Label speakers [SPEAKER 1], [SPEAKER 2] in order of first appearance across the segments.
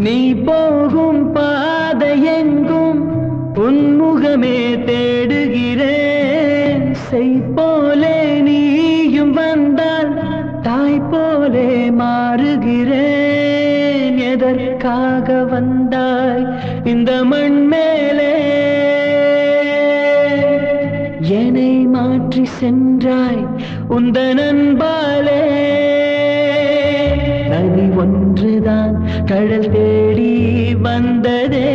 [SPEAKER 1] நீ போகும் பாதையெங்கும் உன்முகமே தேடுகிறேன். செய் போலே நீயும் வந்தால் தாய் போலே மாறுகிறேன். எதற்காக வந்தாய் இந்த மண் மேலே? என்னை மாற்றி சென்றாய் உந்தன் அன்பாலே. நதி ஒன்றுதான் கடல் தேடி வந்ததே.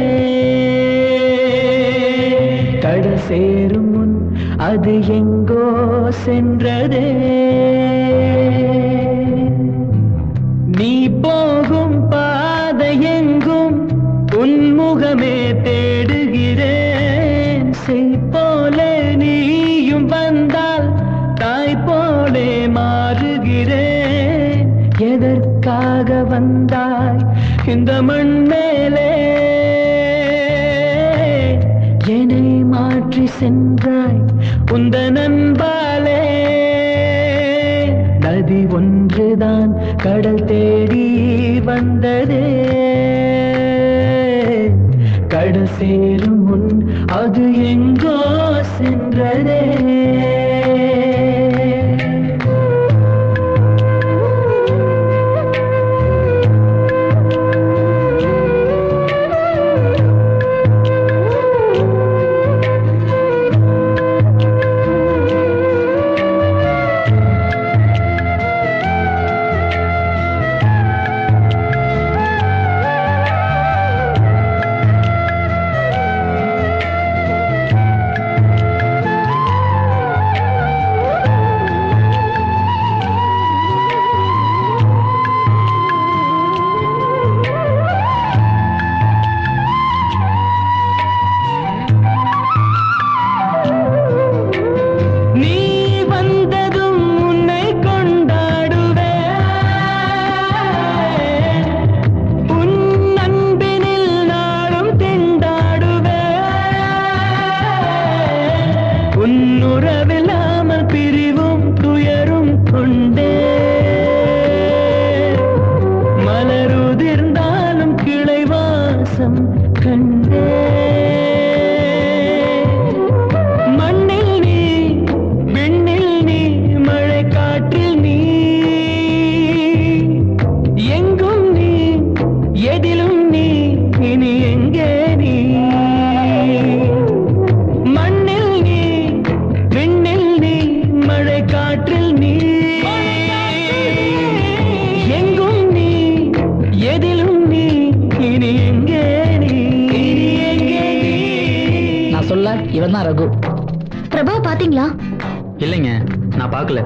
[SPEAKER 1] கடல் சேரும் முன் அது எங்கோ சென்றதே. நீ போகும் பாதையெங்கும் உன்முகமே தேடுகிறேன். செய் போலே நீயும் வந்தால் தாய் போலே மாறுகிறேன். எதற்காக வந்தாய் இந்த மண் மேலே? என்னை மாற்றி சென்றாய் உந்தன் அன்பாலே. நதி ஒன்றுதான் கடல் தேடி வந்ததே. கடல் சேரும் முன் அது எங்கோ சென்றதே. உன்னுறவில்லாமல் பிரிவும் துயரும் கொண்டே. மலருதிர்ந்தாலும் கிளை வாசம் கண்டே. மண்ணில் நீ விண்ணில் நீ மழை காற்றில் நீ. எங்கும் நீ எதிலும் நீ இனி எங்கே நீ? காற்றில் நீ எங்கும் நீ எதிலும் நீ இனி எங்கே நீ?
[SPEAKER 2] நான் சொல்ல இவன் தான் ரகு.
[SPEAKER 3] பிரபா பாத்தீங்களா?
[SPEAKER 2] இல்லைங்க, நான் பார்க்கல.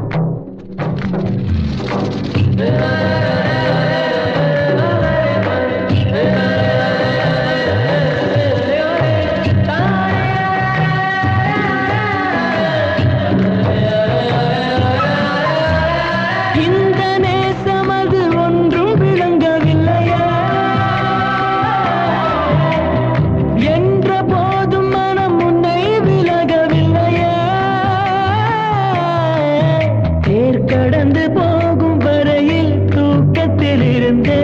[SPEAKER 1] கடந்து போகும் வரையில் தூக்கத்தில் இருந்தே.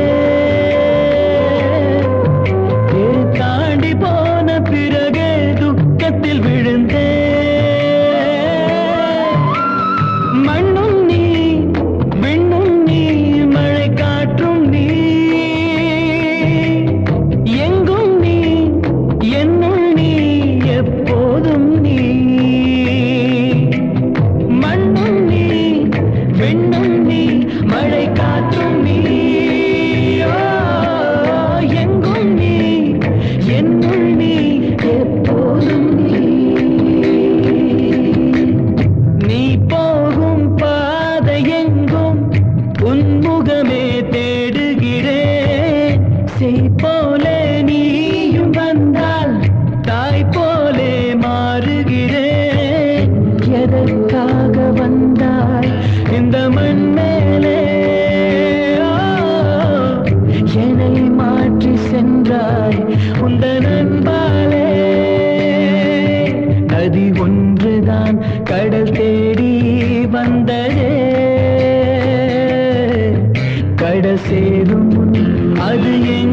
[SPEAKER 1] தாண்டி போன பிறகு துக்கத்தில் விழுந்தே. மண்ணும் நீ விண்ணும் நீ மழை காற்றும் நீ. எங்கும் நீ என்னுள் நீ எப்போதும் நீ. மண்ணும் நீ விண்ணும் நீ மழை காற்றும் நீ. எங்கும் நீ என்னுள் நீ எப்போதும் நீ. நீ போகும் பாதையெங்கும் உன்முகமே தேடுகிறேன். செய் போலே நீயும் வந்தால் தாய் போலே மாறுகிறேன். எதற்காக வந்தாய் இந்த மண் மேலே? என்னை மாற்றி சென்றாய் உந்தன் அன்பாலே. நதி ஒன்றுதான் கடல் தேடி வந்ததே. கடல் சேரும் அது எங்க